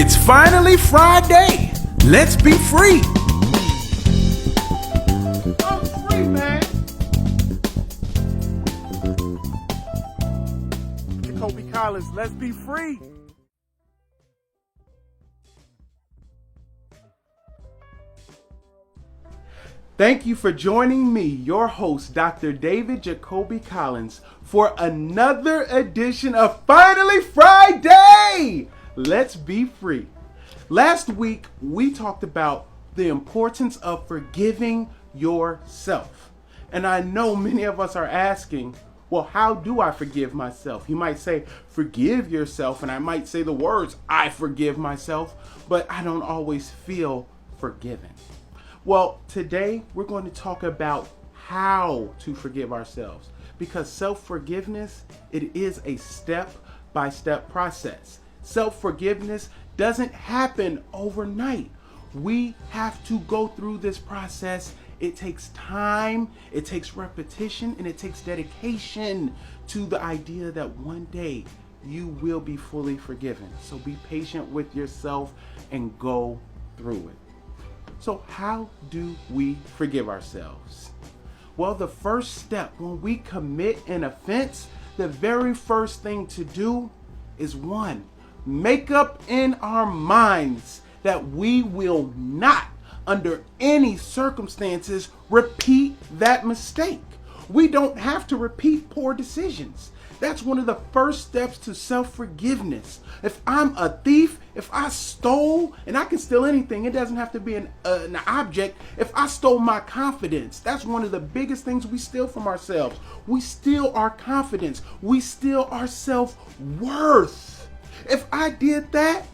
It's finally Friday. Let's be free. I'm free, man. Jacoby Collins, let's be free. Thank you for joining me, your host, Dr. David Jacoby Collins, for another edition of Finally Friday. Let's be free. Last week, we talked about the importance of forgiving yourself. And I know many of us are asking, well, how do I forgive myself? You might say, forgive yourself, and I might say the words, I forgive myself, but I don't always feel forgiven. Well, today we're going to talk about how to forgive ourselves, because self-forgiveness, it is a step-by-step process. Self-forgiveness doesn't happen overnight. We have to go through this process. It takes time, it takes repetition, and it takes dedication to the idea that one day you will be fully forgiven. So be patient with yourself and go through it. So how do we forgive ourselves? Well, the first step when we commit an offense, the very first thing to do is one, make up in our minds that we will not, under any circumstances, repeat that mistake. We don't have to repeat poor decisions. That's one of the first steps to self-forgiveness. If I'm a thief, if I stole, and I can steal anything, it doesn't have to be an object. If I stole my confidence, that's one of the biggest things we steal from ourselves. We steal our confidence. We steal our self-worth. If I did that,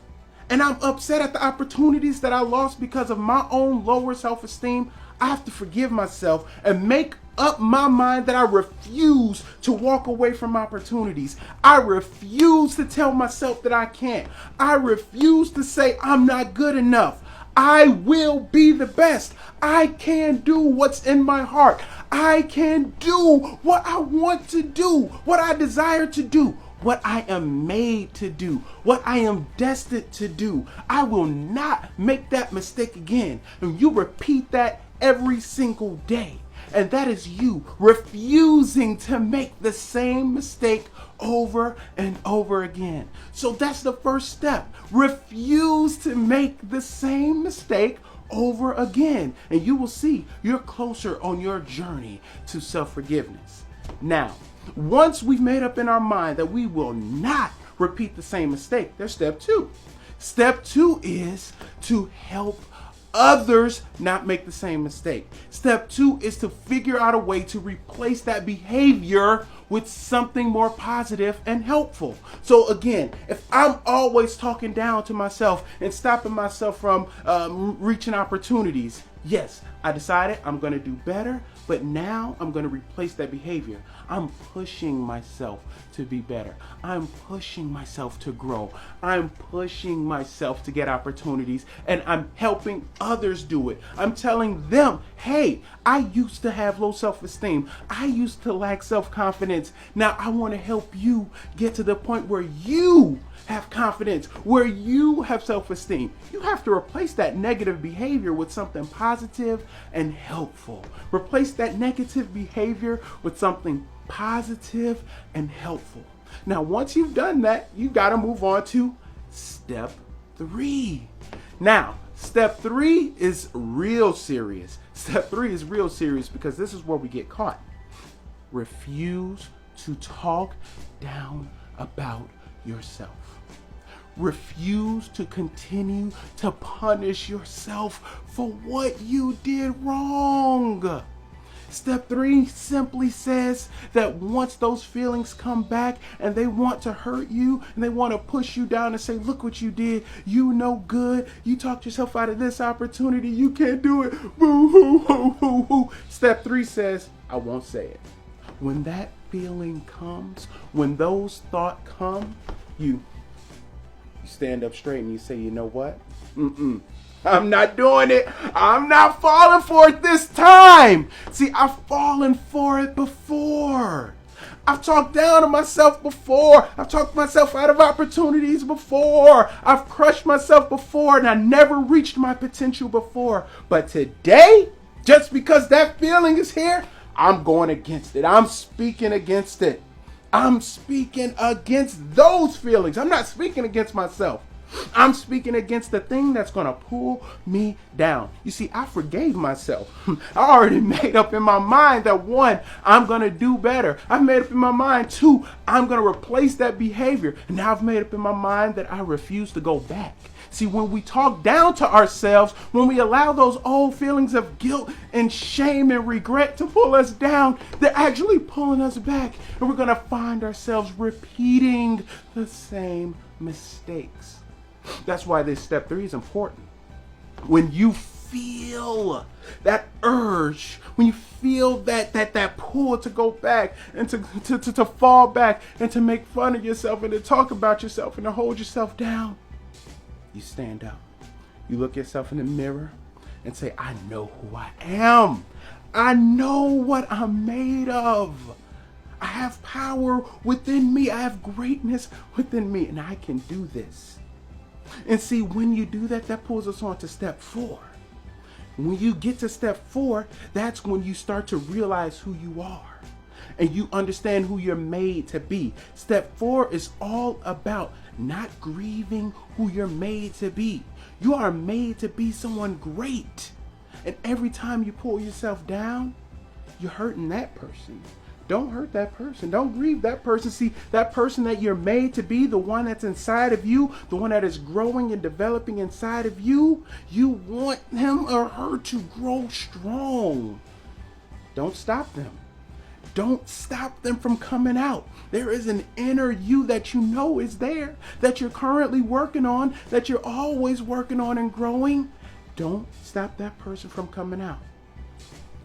and I'm upset at the opportunities that I lost because of my own lower self-esteem, I have to forgive myself and make up my mind that I refuse to walk away from opportunities. I refuse to tell myself that I can't. I refuse to say I'm not good enough. I will be the best. I can do what's in my heart. I can do what I want to do, what I desire to do, what I am made to do, what I am destined to do. I will not make that mistake again. And you repeat that every single day. And that is you refusing to make the same mistake over and over again. So that's the first step. Refuse to make the same mistake over again. And you will see you're closer on your journey to self-forgiveness. Now, once we've made up in our mind that we will not repeat the same mistake, there's step two. Step two is to help others not make the same mistake. Step two is to figure out a way to replace that behavior with something more positive and helpful. So again, if I'm always talking down to myself and stopping myself from reaching opportunities, yes, I decided I'm going to do better, but now I'm going to replace that behavior. I'm pushing myself to be better. I'm pushing myself to grow. I'm pushing myself to get opportunities, and I'm helping others do it. I'm telling them, hey, I used to have low self-esteem. I used to lack self-confidence. Now I want to help you get to the point where you have confidence, where you have self-esteem. You have to replace that negative behavior with something positive and helpful. Replace that negative behavior with something positive and helpful. Now, once you've done that, you got to move on to step three. Now, step three is real serious. Step three is real serious because this is where we get caught. Refuse to talk down about yourself. Refuse to continue to punish yourself for what you did wrong. Step three simply says that once those feelings come back and they want to hurt you and they want to push you down and say, look what you did, you no good, you talked yourself out of this opportunity, you can't do it, boo hoo hoo hoo hoo. Step three says, I won't say it. When that feeling comes, when those thoughts come, you stand up straight and you say, you know what? I'm not doing it. I'm not falling for it this time. See, I've fallen for it before. I've talked down to myself before. I've talked myself out of opportunities before. I've crushed myself before, and I never reached my potential before. But today, just because that feeling is here, I'm going against it. I'm speaking against it. I'm speaking against those feelings. I'm not speaking against myself. I'm speaking against the thing that's going to pull me down. You see, I forgave myself. I already made up in my mind that 1, I'm going to do better. I've made up in my mind 2, I'm going to replace that behavior. And now I've made up in my mind that I refuse to go back. See, when we talk down to ourselves, when we allow those old feelings of guilt and shame and regret to pull us down, they're actually pulling us back. And we're going to find ourselves repeating the same mistakes. That's why this step 3 is important. When you feel that urge, when you feel that pull to go back and to fall back and to make fun of yourself and to talk about yourself and to hold yourself down, you stand up. You look yourself in the mirror and say, I know who I am. I know what I'm made of. I have power within me. I have greatness within me, and I can do this. And see, when you do that, that pulls us on to step 4. When you get to step 4, that's when you start to realize who you are and you understand who you're made to be. Step 4 is all about not grieving who you're made to be. You are made to be someone great. And every time you pull yourself down, you're hurting that person. Don't hurt that person. Don't grieve that person. See, that person that you're made to be, the one that's inside of you, the one that is growing and developing inside of you, you want him or her to grow strong. Don't stop them. Don't stop them from coming out. There is an inner you that you know is there, that you're currently working on, that you're always working on and growing. Don't stop that person from coming out.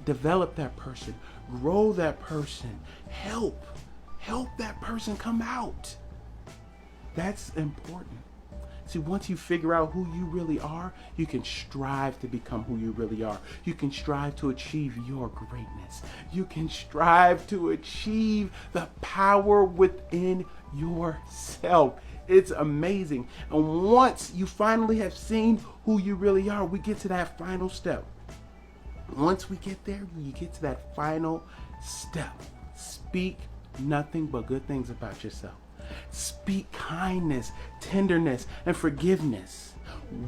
Develop that person. Grow that person. Help that person come out. That's important. See, once you figure out who you really are, you can strive to become who you really are. You can strive to achieve your greatness. You can strive to achieve the power within yourself. It's amazing. And once you finally have seen who you really are, we get to that final step. Once we get there, you get to that final step. Speak nothing but good things about yourself. Speak kindness, tenderness, and forgiveness.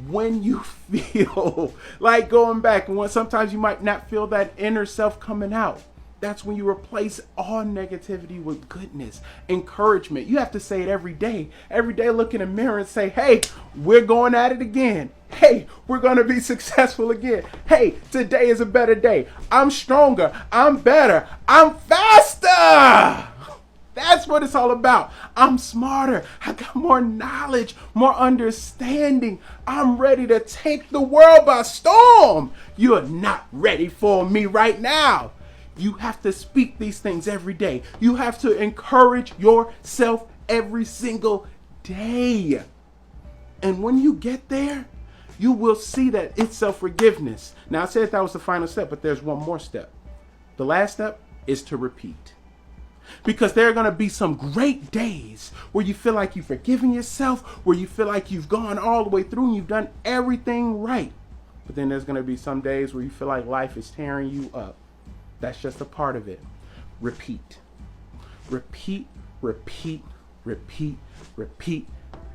When you feel like going back, and when sometimes you might not feel that inner self coming out, that's when you replace all negativity with goodness, encouragement. You have to say it every day. Every day, look in the mirror and say, hey, we're going at it again. Hey, we're going to be successful again. Hey, today is a better day. I'm stronger. I'm better. I'm faster. That's what it's all about. I'm smarter. I got more knowledge, more understanding. I'm ready to take the world by storm. You're not ready for me right now. You have to speak these things every day. You have to encourage yourself every single day. And when you get there, you will see that it's self-forgiveness. Now, I said that was the final step, but there's one more step. The last step is to repeat. Because there are going to be some great days where you feel like you've forgiven yourself, where you feel like you've gone all the way through and you've done everything right. But then there's going to be some days where you feel like life is tearing you up. That's just a part of it. Repeat. Repeat, repeat, repeat, repeat.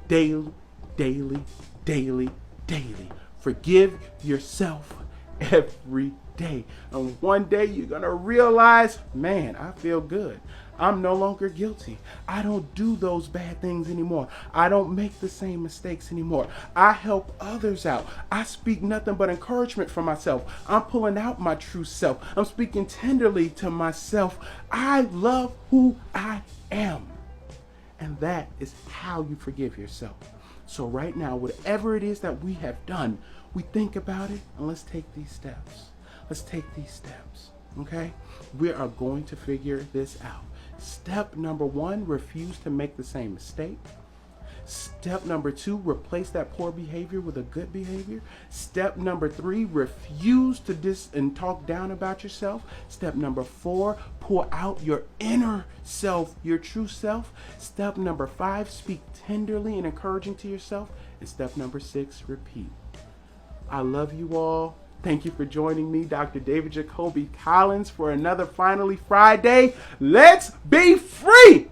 Daily, daily, daily, daily. Forgive yourself every day. And one day you're going to realize, man, I feel good. I'm no longer guilty. I don't do those bad things anymore. I don't make the same mistakes anymore. I help others out. I speak nothing but encouragement for myself. I'm pulling out my true self. I'm speaking tenderly to myself. I love who I am. And that is how you forgive yourself. So right now, whatever it is that we have done, we think about it and let's take these steps. Let's take these steps, okay? We are going to figure this out. Step number 1, refuse to make the same mistake. Step number 2, replace that poor behavior with a good behavior. Step number 3, refuse to diss and talk down about yourself. Step number 4, pour out your inner self, your true self. Step number 5, speak tenderly and encouraging to yourself. And step number 6, repeat. I love you all. Thank you for joining me, Dr. David Jacoby Collins, for another Finally Friday. Let's be free!